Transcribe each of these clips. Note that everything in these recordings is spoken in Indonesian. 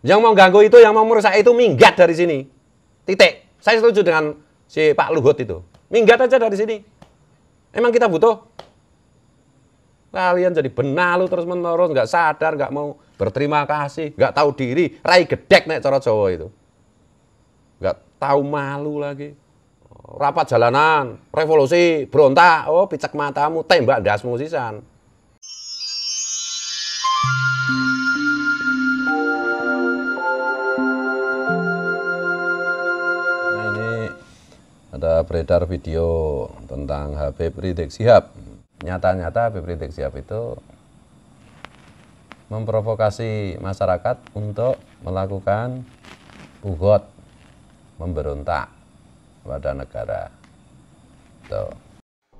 Yang mau ganggu itu, yang mau merusak itu minggat dari sini. Titik. Saya setuju dengan si Pak Luhut itu. Minggat aja dari sini. Emang kita butuh? Kalian jadi benalu terus-menerus, nggak sadar, nggak mau berterima kasih, nggak tahu diri, rai gedek nek cara Jawa itu. Nggak tahu malu lagi. Rapat jalanan, revolusi, berontak, oh picek matamu, tembak dasmu sisan. Nah, ini ada beredar video tentang Habib Rizik Syihab. Nyata-nyata Habib Rizik Syihab itu memprovokasi masyarakat untuk melakukan bugot, memberontak pada negara. Tuh.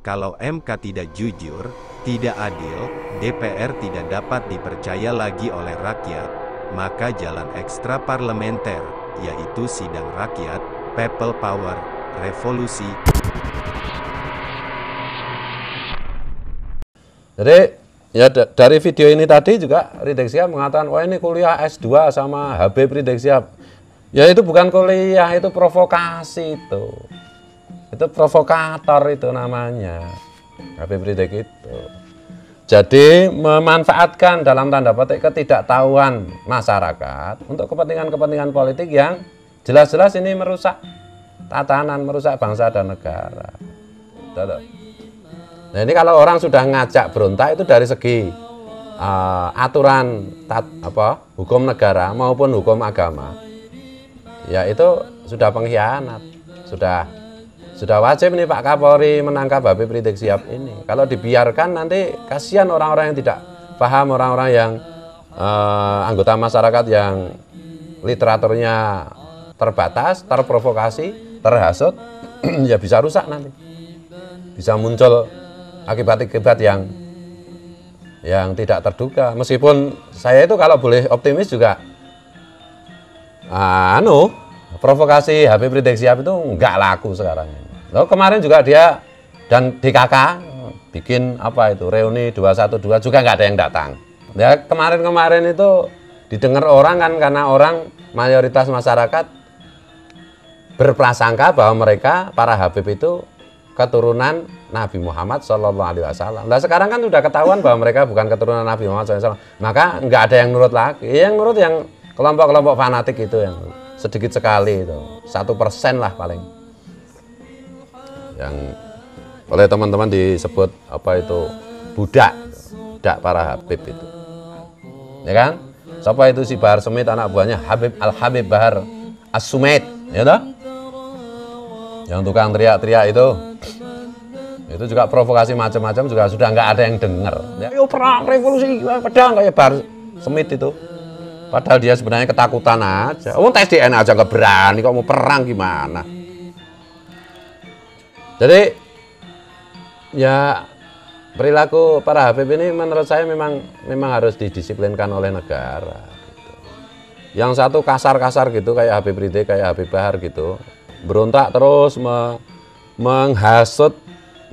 Kalau MK tidak jujur, tidak adil, DPR tidak dapat dipercaya lagi oleh rakyat, maka jalan ekstra parlementer, yaitu sidang rakyat, people power, revolusi. Jadi ya dari video ini tadi juga Rizik Syihab mengatakan, wah ini kuliah S2 sama Habib Rizik Syihab. Ya itu bukan kuliah, itu provokasi itu. Itu provokator itu namanya. Habib Rizik itu. Jadi memanfaatkan dalam tanda petik ketidaktahuan masyarakat untuk kepentingan-kepentingan politik yang jelas-jelas ini merusak tatanan, merusak bangsa dan negara. Nah ini kalau orang sudah ngajak berontak itu dari segi aturan hukum negara maupun hukum agama, ya itu sudah pengkhianat, sudah wajib nih Pak Kapolri menangkap Habib Rizik Syihab ini. Kalau dibiarkan nanti kasihan orang-orang yang tidak paham, orang-orang yang anggota masyarakat yang literaturnya terbatas, terprovokasi, terhasut, ya bisa rusak nanti, bisa muncul akibat-akibat yang tidak terduga. Meskipun saya itu kalau boleh optimis juga, provokasi Habib Rizik Syihab itu nggak laku sekarang ini. Loh, kemarin juga dia dan DKK bikin reuni 212 juga nggak ada yang datang. Ya kemarin itu didengar orang kan karena orang mayoritas masyarakat berprasangka bahwa mereka para Habib itu keturunan Nabi Muhammad SAW. Nah sekarang kan sudah ketahuan bahwa mereka bukan keturunan Nabi Muhammad SAW. Maka nggak ada yang nurut lagi. Yang nurut yang kelompok-kelompok fanatik itu yang sedikit sekali itu, 1% lah paling. Yang oleh teman-teman disebut budak para Habib itu. Ya kan? Siapa itu si Bahar Smith, anak buahnya Habib Bahar As-Sumait, ya toh? Yang tukang teriak-teriak itu juga provokasi macam-macam juga sudah nggak ada yang dengar. Ya, perang revolusi pedang kayak Bahar Smith itu. Padahal dia sebenarnya ketakutan aja. Tes DNA aja nggak berani, kok mau perang gimana? Jadi ya perilaku para Habib ini menurut saya memang harus didisiplinkan oleh negara. Gitu. Yang satu kasar-kasar gitu kayak Habib Rizik, kayak Habib Bahar gitu, berontak terus menghasut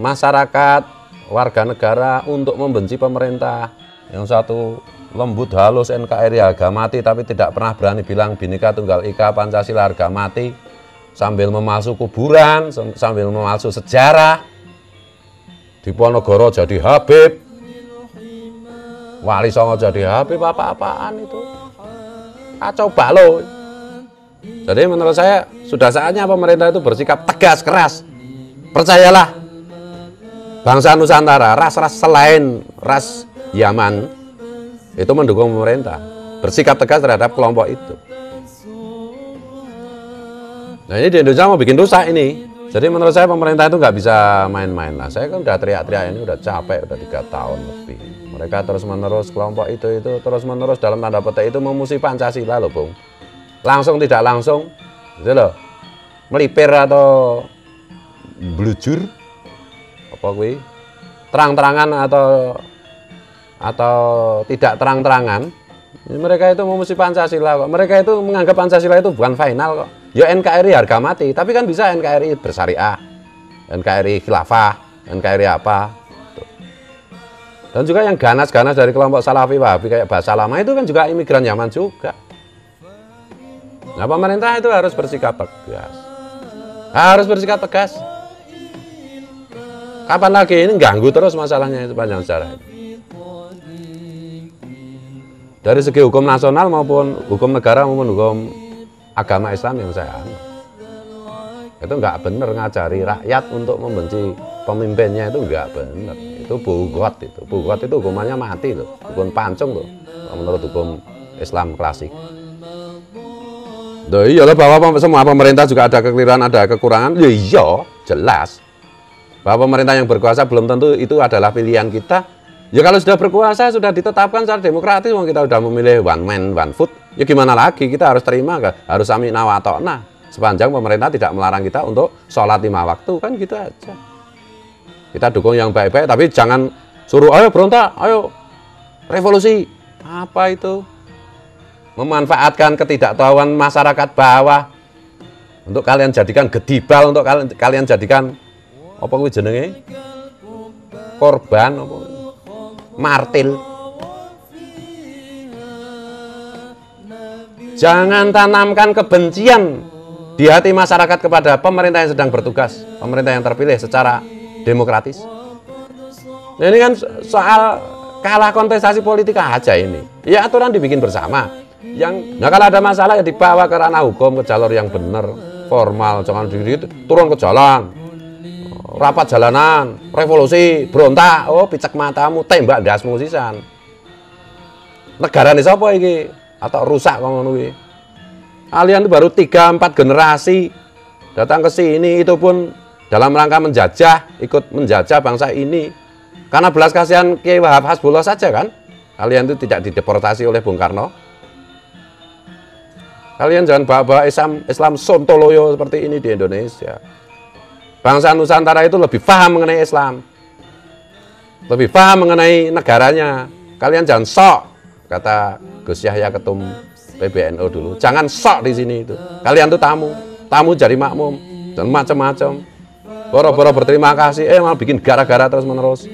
masyarakat, warga negara untuk membenci pemerintah. Yang satu lembut halus NKRI harga mati tapi tidak pernah berani bilang Bhinneka Tunggal Ika Pancasila harga mati, sambil memalsu kuburan, sambil memalsu sejarah. Diponegoro jadi Habib, Wali Songo jadi Habib, apa-apaan itu kacau balau. Jadi menurut saya sudah saatnya pemerintah itu bersikap tegas, keras. Percayalah, bangsa Nusantara, ras-ras selain ras Yaman itu mendukung pemerintah, bersikap tegas terhadap kelompok itu. Nah ini di Indonesia mau bikin rusak ini. Jadi menurut saya pemerintah itu nggak bisa main-main lah. Saya kan udah teriak-teriak ini, udah capek, udah 3 tahun lebih. Mereka terus-menerus, kelompok itu terus-menerus dalam tanda petik itu memusuhi Pancasila loh, Bung. Langsung tidak langsung, gitu loh. Melipir atau blujur, terang-terangan atau tidak terang-terangan. Mereka itu memusuhi Pancasila kok. Mereka itu menganggap Pancasila itu bukan final kok. Ya NKRI harga mati, tapi kan bisa NKRI bersyariah, NKRI khilafah, NKRI apa. Dan juga yang ganas-ganas dari kelompok Salafi Wahabi kayak Basalama itu kan juga imigran Yaman juga. Nah, pemerintah itu harus bersikap tegas. Harus bersikap tegas. Kapan lagi ini ganggu terus masalahnya itu panjang sejarah. Dari segi hukum nasional maupun hukum negara maupun hukum agama Islam yang saya anut. Itu nggak benar ngajari rakyat untuk membenci pemimpinnya, itu nggak benar. Itu bugot itu. Bugot itu hukumannya mati loh. Hukum pancung loh menurut hukum Islam klasik. Iya bahwa semua pemerintah juga ada kekeliruan, ada kekurangan. Ya iya, jelas. Bahwa pemerintah yang berkuasa belum tentu itu adalah pilihan kita. Ya kalau sudah berkuasa, sudah ditetapkan secara demokratis, kita sudah memilih one man, one food. Ya gimana lagi, kita harus terima, harus sami'na wa ata'na. Sepanjang pemerintah tidak melarang kita untuk sholat 5 waktu, kan gitu aja. Kita dukung yang baik-baik, tapi jangan suruh, ayo berontak, ayo revolusi. Apa itu? Memanfaatkan ketidaktahuan masyarakat bawah untuk kalian jadikan gedibal, untuk kalian jadikan apa kuwi jenenge? Korban apa? Martil. Jangan tanamkan kebencian di hati masyarakat kepada pemerintah yang sedang bertugas, pemerintah yang terpilih secara demokratis. Nah, ini kan soal kalah kontestasi politik aja ini. Ya aturan dibikin bersama. Nah kalau ada masalah ya dibawa ke ranah hukum, ke jalur yang benar, formal, jangan turun ke jalan, rapat jalanan, revolusi, berontak, oh picek matamu, tembak dasmu sisan. Negara ini siapa ini? Atau rusak ngono iki. Kalian itu baru 3-4 generasi datang ke sini, itu pun dalam rangka menjajah, ikut menjajah bangsa ini. Karena belas kasihan Kiai Wahab Hasbullah saja kan, kalian itu tidak dideportasi oleh Bung Karno. Kalian jangan bawa-bawa Islam sontoloyo seperti ini di Indonesia. Bangsa Nusantara itu lebih paham mengenai Islam, lebih paham mengenai negaranya. Kalian jangan sok, kata Gus Yahya Ketum PBNU dulu, jangan sok di sini itu. Kalian tuh tamu jadi makmum, dan macam-macam. Boro-boro berterima kasih, malah bikin gara-gara terus-menerus.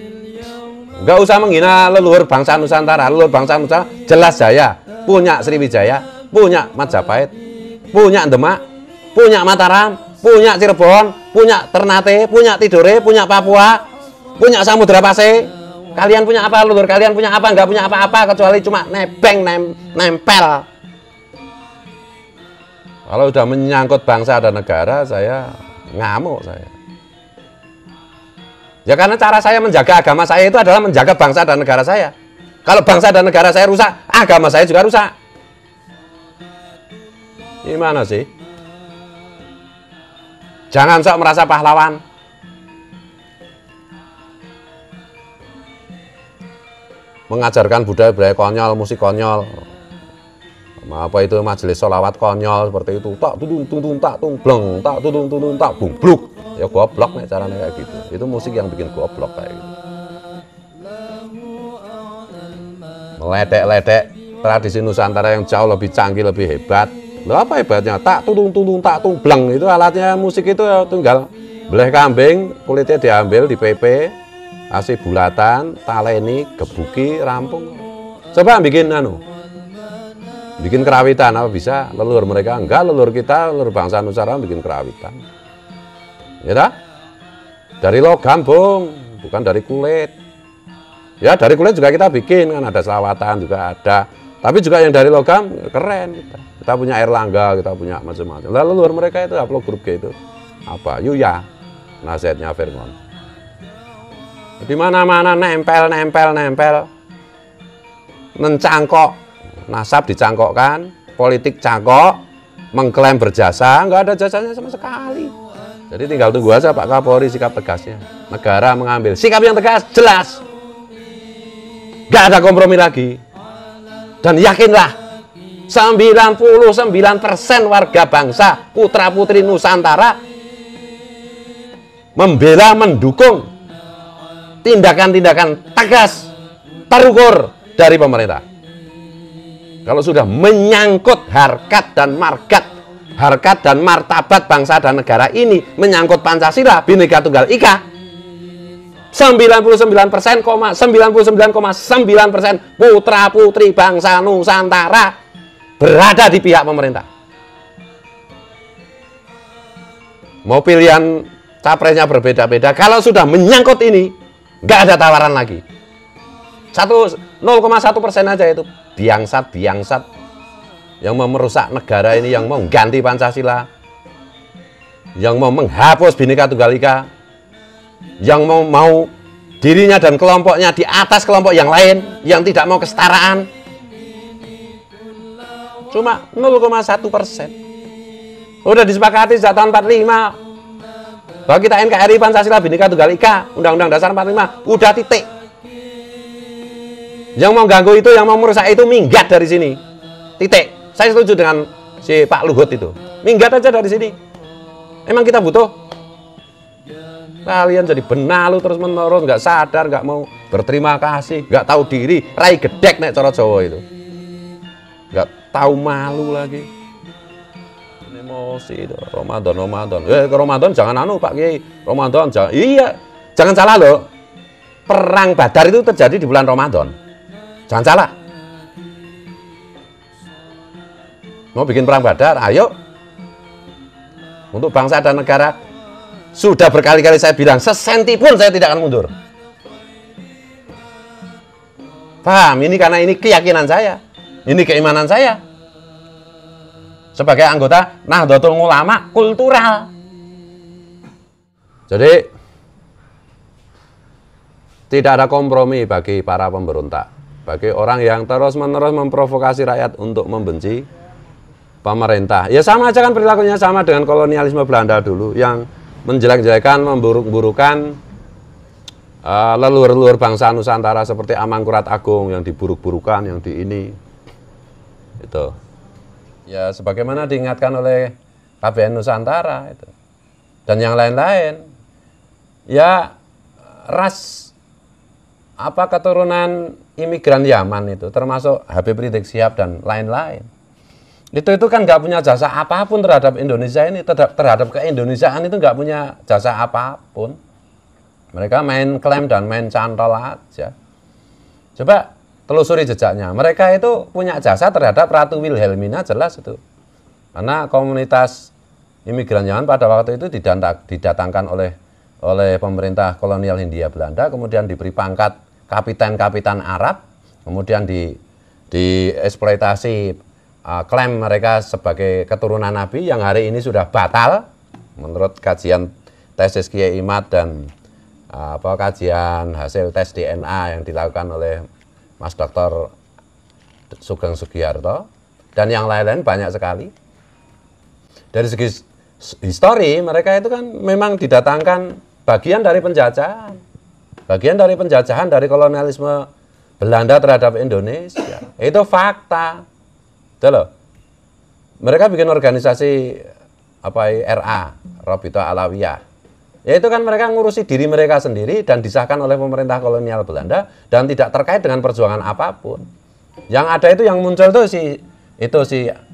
Nggak usah menghina leluhur bangsa Nusantara. Leluhur bangsa Nusantara jelas jaya, punya Sriwijaya, punya Majapahit, punya Demak, punya Mataram, punya Cirebon, punya Ternate, punya Tidore, punya Papua, punya Samudra Pasai. Kalian punya apa? Leluhur kalian punya apa? Nggak punya apa-apa kecuali cuma nebeng, nempel. Kalau udah menyangkut bangsa dan negara, saya ngamuk saya. Ya karena cara saya menjaga agama saya itu adalah menjaga bangsa dan negara saya. Kalau bangsa dan negara saya rusak, agama saya juga rusak. Gimana sih? Jangan sok merasa pahlawan. Mengajarkan budaya-budaya konyol, musik konyol. Apa itu majelis sholawat konyol seperti itu. Tak tudung tudung tak tung bleng, tak tudung tudung tak bung bluk. Ya goblok nih caranya kayak gitu. Itu musik yang bikin goblok kayak gitu. Meledek-ledek tradisi Nusantara yang jauh lebih canggih, lebih hebat. Loh apa hebatnya? Tak tudung tak tung bleng. Itu alatnya musik itu ya, tinggal beleh kambing, kulitnya diambil, di PP, kasih bulatan, taleni, gebuki, rampung. Coba bikin bikin kerawitan, apa bisa? Leluhur mereka enggak, leluhur kita, leluhur bangsa Nusantara bikin kerawitan. Ya dah? Dari logam, Bung, bukan dari kulit. Ya, dari kulit juga kita bikin, kan ada selawatan juga ada. Tapi juga yang dari logam keren kita. Kita punya Erlangga, kita punya macam-macam. Lalu leluhur mereka itu upload grup gitu. Apa? Yuya, nasihatnya Firman. Di mana-mana nempel. Mencangkok. Nasab dicangkokkan, politik cangkok, mengklaim berjasa, nggak ada jasanya sama sekali. Jadi tinggal tunggu aja Pak Kapolri sikap tegasnya. Negara mengambil sikap yang tegas, jelas. Nggak ada kompromi lagi. Dan yakinlah, 99% warga bangsa, putra-putri Nusantara, membela, mendukung tindakan-tindakan tegas, terukur dari pemerintah. Kalau sudah menyangkut harkat dan markat, harkat dan martabat bangsa dan negara ini, menyangkut Pancasila, Bhinneka Tunggal Ika, 99,99,9% putra-putri bangsa Nusantara berada di pihak pemerintah. mau pilihan capresnya berbeda-beda, kalau sudah menyangkut ini, nggak ada tawaran lagi. 0,1% aja itu biangsat yang mau merusak negara ini, yang mau ganti Pancasila, yang mau menghapus Bhinneka Tunggal Ika, yang mau dirinya dan kelompoknya di atas kelompok yang lain, yang tidak mau kesetaraan. Cuma 0,1%. Udah disepakati sejak tahun 45 bahwa kita NKRI, Pancasila, Bhinneka Tunggal Ika, Undang-Undang Dasar 45, udah titik. Yang mau ganggu itu, yang mau merusak itu, minggat dari sini. Titik. Saya setuju dengan si Pak Luhut itu. Minggat aja dari sini. Emang kita butuh? Kalian jadi benalu terus-menerus, nggak sadar, nggak mau berterima kasih, nggak tahu diri, rai gedek nek cara Jawa itu. Nggak tahu malu lagi. Emosi itu, Ramadan. Ramadan jangan Pak Kiai. Ramadan jangan. Iya, jangan salah loh. Perang Badar itu terjadi di bulan Ramadan. Jangan salah. Mau bikin perang Badar, ayo. Untuk bangsa dan negara, sudah berkali-kali saya bilang, sesenti pun saya tidak akan mundur. Paham? Ini karena ini keyakinan saya. Ini keimanan saya. Sebagai anggota Nahdlatul Ulama kultural. Jadi tidak ada kompromi bagi para pemberontak, bagi orang yang terus-menerus memprovokasi rakyat untuk membenci pemerintah. Ya sama aja kan perilakunya sama dengan kolonialisme Belanda dulu, yang menjelek-jelekan, memburuk-burukan leluhur-leluhur bangsa Nusantara seperti Amangkurat Agung yang diburuk-burukan, yang di ini. Itu. Ya sebagaimana diingatkan oleh KBN Nusantara itu. Dan yang lain-lain. Ya keturunan imigran Yaman itu, termasuk Habib Rizik Syihab dan lain-lain. Itu kan nggak punya jasa apapun terhadap Indonesia ini, terhadap keindonesiaan itu nggak punya jasa apapun. Mereka main klaim dan main cantol aja. Coba telusuri jejaknya. Mereka itu punya jasa terhadap Ratu Wilhelmina, jelas itu. Karena komunitas imigran Yaman pada waktu itu didatangkan oleh pemerintah kolonial Hindia Belanda, kemudian diberi pangkat kapitan-kapitan Arab, kemudian dieksploitasi, klaim mereka sebagai keturunan Nabi yang hari ini sudah batal menurut kajian tesis Kiai Imad dan kajian hasil tes DNA yang dilakukan oleh Mas Dr. Sugeng Sugiarto dan yang lain-lain banyak sekali. Dari segi histori mereka itu kan memang didatangkan bagian dari penjajahan. Bagian dari penjajahan dari kolonialisme Belanda terhadap Indonesia. Itu fakta. Itu loh. Mereka bikin organisasi RA, Rabita Alawiyah. Ya itu kan mereka ngurusi diri mereka sendiri dan disahkan oleh pemerintah kolonial Belanda dan tidak terkait dengan perjuangan apapun. Yang ada itu yang muncul tuh si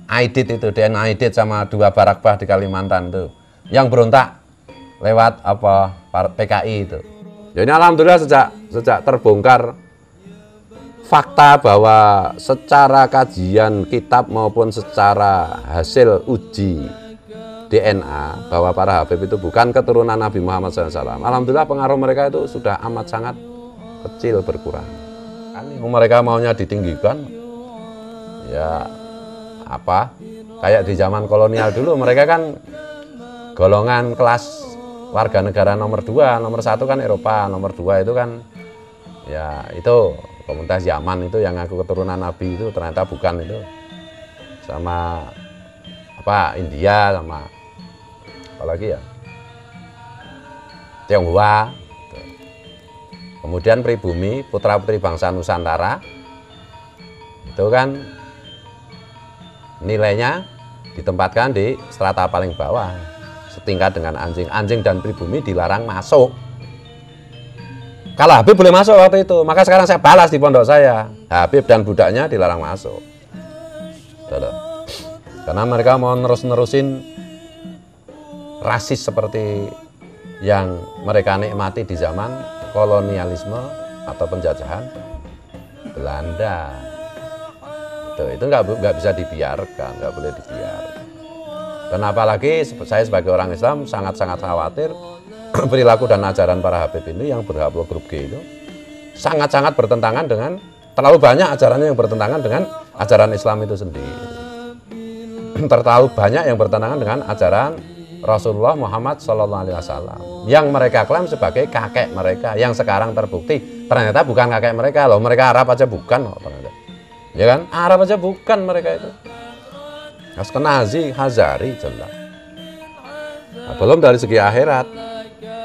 Aidit itu, DN Aidit sama 2 barakbah di Kalimantan tuh. Yang berontak lewat PKI itu. Jadi alhamdulillah sejak terbongkar fakta bahwa secara kajian kitab maupun secara hasil uji DNA bahwa para Habib itu bukan keturunan Nabi Muhammad SAW. Alhamdulillah pengaruh mereka itu sudah amat sangat kecil berkurang. Kan mereka maunya ditinggikan, ya kayak di zaman kolonial dulu mereka kan golongan kelas warga negara nomor 2, nomor 1 kan Eropa, nomor 2 itu kan ya itu komunitas Yaman itu yang ngaku keturunan Nabi itu ternyata bukan itu, sama India sama apalagi ya Tionghoa. Kemudian pribumi putra-putri bangsa Nusantara itu kan nilainya ditempatkan di strata paling bawah setingkat dengan anjing dan pribumi dilarang masuk. Kalau Habib boleh masuk waktu itu, maka sekarang saya balas di pondok saya, Habib dan budaknya dilarang masuk. Karena mereka mau nerusin rasis seperti yang mereka nikmati di zaman kolonialisme atau penjajahan Belanda. Itu nggak bisa dibiarkan, nggak boleh dibiarkan. Dan apalagi saya sebagai orang Islam sangat-sangat khawatir perilaku dan ajaran para Habib ini yang berhaplogrup G itu sangat-sangat bertentangan dengan, terlalu banyak ajarannya yang bertentangan dengan ajaran Islam itu sendiri. Terlalu banyak yang bertentangan dengan ajaran Rasulullah Muhammad SAW yang mereka klaim sebagai kakek mereka, yang sekarang terbukti ternyata bukan kakek mereka loh. Mereka Arab aja bukan loh, ternyata. Ya kan? Arab aja bukan mereka itu. Askenazi, Hazari jelas. Nah, belum dari segi akhirat.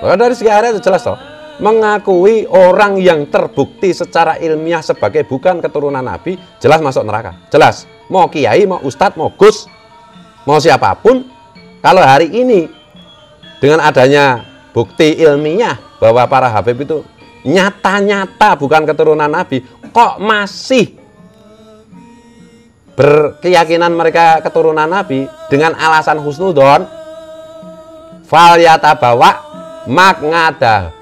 Nah, dari segi akhirat itu jelas toh. Mengakui orang yang terbukti secara ilmiah sebagai bukan keturunan Nabi, jelas masuk neraka. Jelas. Mau kiai, mau ustadz, mau gus, mau siapapun, kalau hari ini dengan adanya bukti ilmiah bahwa para Habib itu nyata-nyata bukan keturunan Nabi, kok masih berkeyakinan mereka keturunan Nabi dengan alasan husnudon, fal yatabawa maq'adahu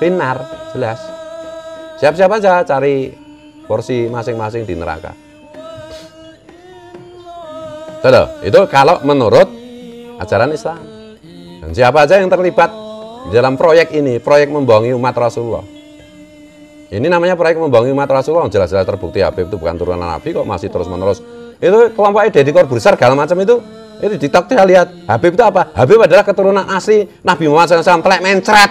finnar, jelas. Siap-siap aja cari porsi masing-masing di neraka. Itu kalau menurut ajaran Islam. Dan siapa aja yang terlibat di dalam proyek ini, proyek membohongi umat Rasulullah. Ini namanya proyek membohongi umat Rasulullah, jelas-jelas terbukti Habib itu bukan turunan Nabi kok masih terus-menerus. Itu kelompok Deddy Corbuzier segala macam itu di TikTok kita lihat. Habib itu apa? Habib adalah keturunan asli Nabi Muhammad SAW, pelek mencret.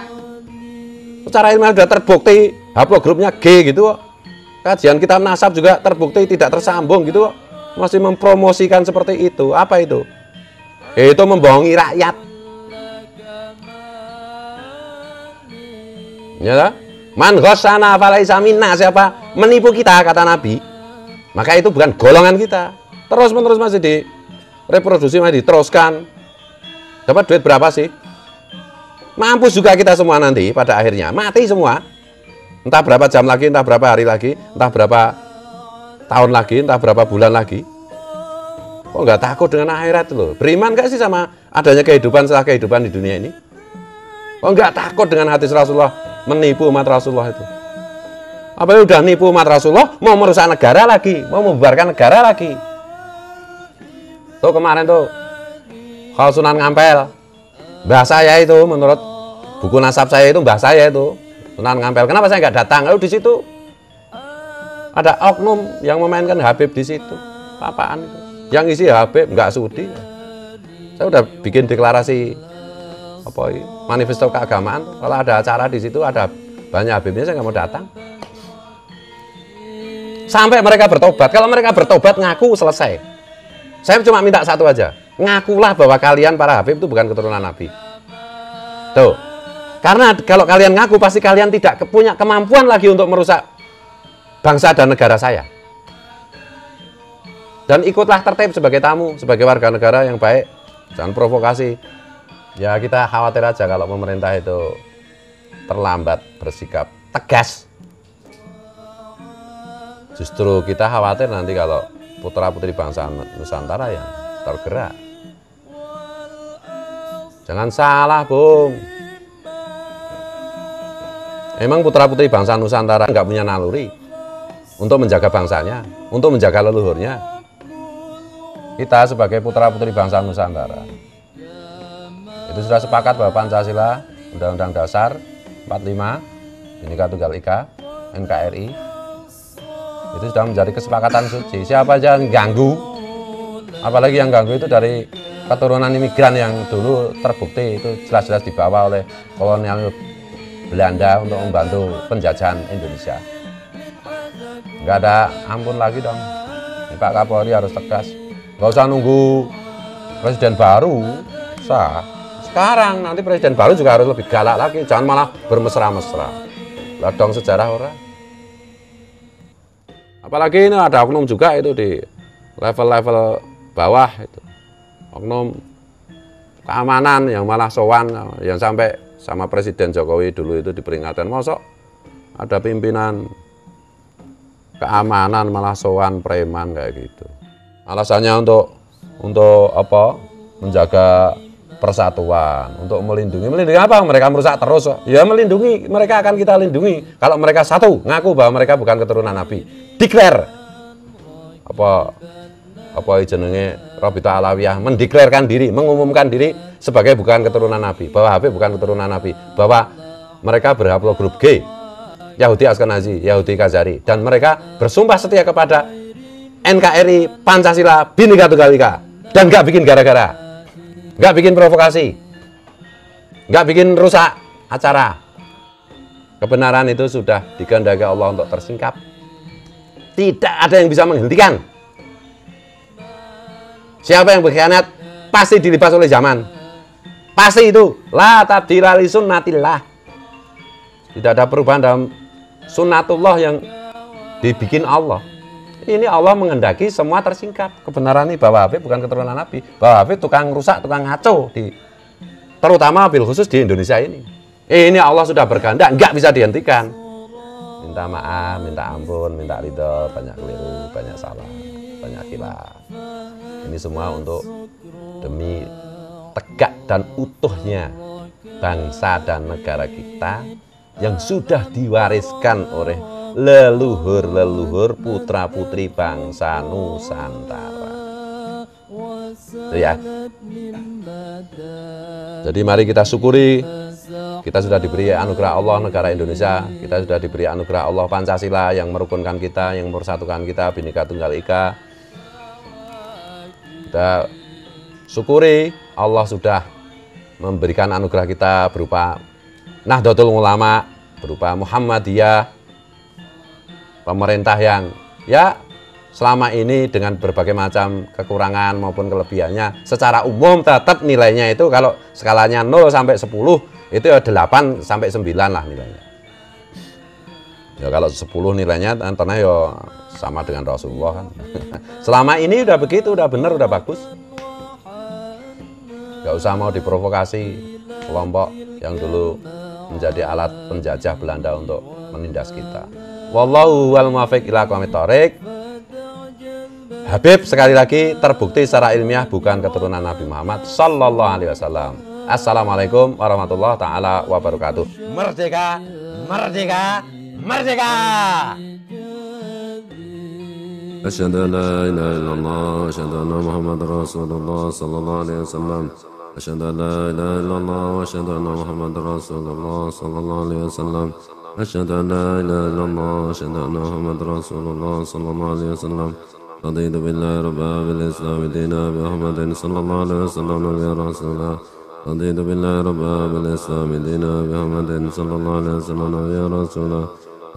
Secara ilmiah sudah terbukti, haplogrupnya G gitu kok. Kajian kitab nasab juga terbukti tidak tersambung gitu kok. Masih mempromosikan seperti itu. Apa itu? Itu membohongi rakyat. Ya lah? Man ghassana falaisa minna, siapa menipu kita kata Nabi, maka itu bukan golongan kita. Terus-menerus masih direproduksi, masih diteruskan. Dapat duit berapa sih? Mampus juga kita semua nanti pada akhirnya, mati semua. Entah berapa jam lagi, entah berapa hari lagi, entah berapa tahun lagi, entah berapa bulan lagi. Kok nggak takut dengan akhirat loh? Beriman gak sih sama adanya kehidupan setelah kehidupan di dunia ini? Kok nggak takut dengan hadis Rasulullah menipu umat Rasulullah itu? Apa udah nipu umat Rasulullah, mau merusak negara lagi, mau membubarkan negara lagi? Tuh kemarin tuh kalau Sunan Ngampel, mbah saya itu menurut buku nasab saya itu mbah saya itu Sunan Ngampel. Kenapa saya nggak datang? Lalu di situ ada oknum yang memainkan Habib di situ. Apaan itu? Yang isi Habib nggak sudi. Saya udah bikin deklarasi apa ini, manifesto keagamaan. Kalau ada acara di situ ada banyak Habibnya, saya nggak mau datang. Sampai mereka bertobat. Kalau mereka bertobat ngaku selesai. Saya cuma minta satu aja, ngakulah bahwa kalian para Habib itu bukan keturunan Nabi. Tuh, karena kalau kalian ngaku pasti kalian tidak punya kemampuan lagi untuk merusak bangsa dan negara saya. Dan ikutlah tertib sebagai tamu, sebagai warga negara yang baik. Jangan provokasi. Ya kita khawatir aja kalau pemerintah itu terlambat bersikap tegas. Justru kita khawatir nanti kalau putra-putri bangsa Nusantara yang tergerak. Jangan salah, Bung. Emang putra-putri bangsa Nusantara nggak punya naluri untuk menjaga bangsanya, untuk menjaga leluhurnya. Kita sebagai putra-putri bangsa Nusantara itu sudah sepakat bahwa Pancasila, Undang-Undang Dasar 45, Bhinneka Tunggal Ika, NKRI, itu sudah menjadi kesepakatan suci. Siapa aja yang ganggu, apalagi yang ganggu itu dari keturunan imigran yang dulu terbukti itu jelas-jelas dibawa oleh kolonial Belanda untuk membantu penjajahan Indonesia. Nggak ada ampun lagi dong. Ini Pak Kapolri harus tegas. Nggak usah nunggu presiden baru, sah. Sekarang nanti presiden baru juga harus lebih galak lagi, jangan malah bermesra-mesra. Lah dong sejarah orang. Apalagi ini ada oknum juga itu di level-level bawah itu. Oknum keamanan yang malah sowan, yang sampai sama Presiden Jokowi dulu itu diperingatkan, mosok ada pimpinan keamanan malah sowan preman kayak gitu. Alasannya untuk apa? Menjaga persatuan, untuk melindungi apa? Mereka merusak terus. Ya melindungi, mereka akan kita lindungi. Kalau mereka satu ngaku bahwa mereka bukan keturunan Nabi, declare apa jenenge Rabithah Alawiyah mendeklarkan diri, mengumumkan diri sebagai bukan keturunan Nabi, bahwa Habib bukan keturunan Nabi, bahwa mereka berhaplogrup G, Yahudi Askenazi, Yahudi Khazari, dan mereka bersumpah setia kepada NKRI, Pancasila, Bhinneka Tunggal Ika, dan nggak bikin gara-gara, nggak bikin provokasi, nggak bikin rusak acara. Kebenaran itu sudah dikehendaki Allah untuk tersingkap. Tidak ada yang bisa menghentikan. Siapa yang berkhianat pasti dilibas oleh zaman. Pasti itu. La tabdila li sunnatillah. Tidak ada perubahan dalam sunnatullah yang dibikin Allah. Ini Allah menghendaki semua tersingkap. Kebenaran ini bahwa Habib bukan keturunan Nabi. Bahwa Habib tukang rusak, tukang ngaco. Terutama bil khusus di Indonesia ini. Ini Allah sudah berkehendak, nggak bisa dihentikan. Minta maaf, minta ampun, minta ridho, banyak keliru, banyak salah, banyak khilaf. Ini semua untuk demi tegak dan utuhnya bangsa dan negara kita yang sudah diwariskan oleh leluhur-leluhur putra-putri bangsa Nusantara. Itu ya. Jadi mari kita syukuri, kita sudah diberi anugerah Allah negara Indonesia, kita sudah diberi anugerah Allah Pancasila yang merukunkan kita, yang mempersatukan kita, Bhinneka Tunggal Ika. Kita syukuri Allah sudah memberikan anugerah kita berupa Nahdlatul Ulama, berupa Muhammadiyah, pemerintah yang ya selama ini dengan berbagai macam kekurangan maupun kelebihannya secara umum tetap nilainya itu kalau skalanya 0 sampai 10 itu ya 8 sampai 9 lah nilainya. Ya kalau 10 nilainya karena ya sama dengan Rasulullah kan. Selama ini udah begitu, udah benar, udah bagus. Gak usah mau diprovokasi kelompok yang dulu menjadi alat penjajah Belanda untuk menindas kita. Wallahu wal muwaffiq ila aqwamit thoriq. Habib sekali lagi terbukti secara ilmiah bukan keturunan Nabi Muhammad sallallahu alaihi wasallam. Assalamualaikum warahmatullahi taala wabarakatuh. Merdeka, merdeka, merdeka. Asyhadu an la ilaha illallah, asyhadu anna Muhammadar Rasulullah sallallahu alaihi wasallam. Asyhadu an la ilaha illallah, asyhadu anna Muhammadar Rasulullah sallallahu alaihi wasallam. Asyhadu an la ilaha illallah, asyhadu anna Muhammadar Rasulullah sallallahu alaihi wasallam. رضيت بالله ربا بالإسلام دينا بمحمد صلى الله عليه وسلم نبيا رسولا رضيت بالله ربا بالإسلام دينا بمحمد صلى الله عليه وسلم نبيا رسولا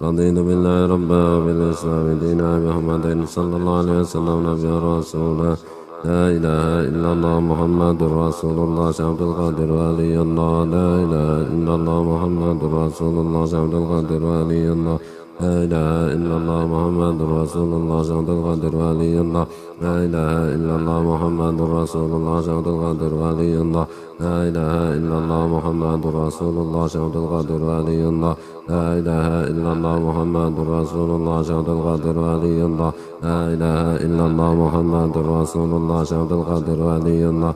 رضيت بالله ربا بالإسلام دينا بمحمد صلى الله عليه وسلم نبيا رسولا لا إله إلا الله محمد رسول الله عبد القادر ولي الله لا إله إلا الله محمد رسول الله عبد القادر ولي الله لا إله إلا الله محمد رسول الله عبد القادر ولي الله لا إله إلا الله محمد رسول الله عبد القادر ولي الله لا إله إلا الله محمد رسول الله عبد القادر ولي الله لا إله إلا الله محمد رسول الله عبد القادر ولي الله لا إله إلا الله محمد رسول الله عبد القادر ولي الله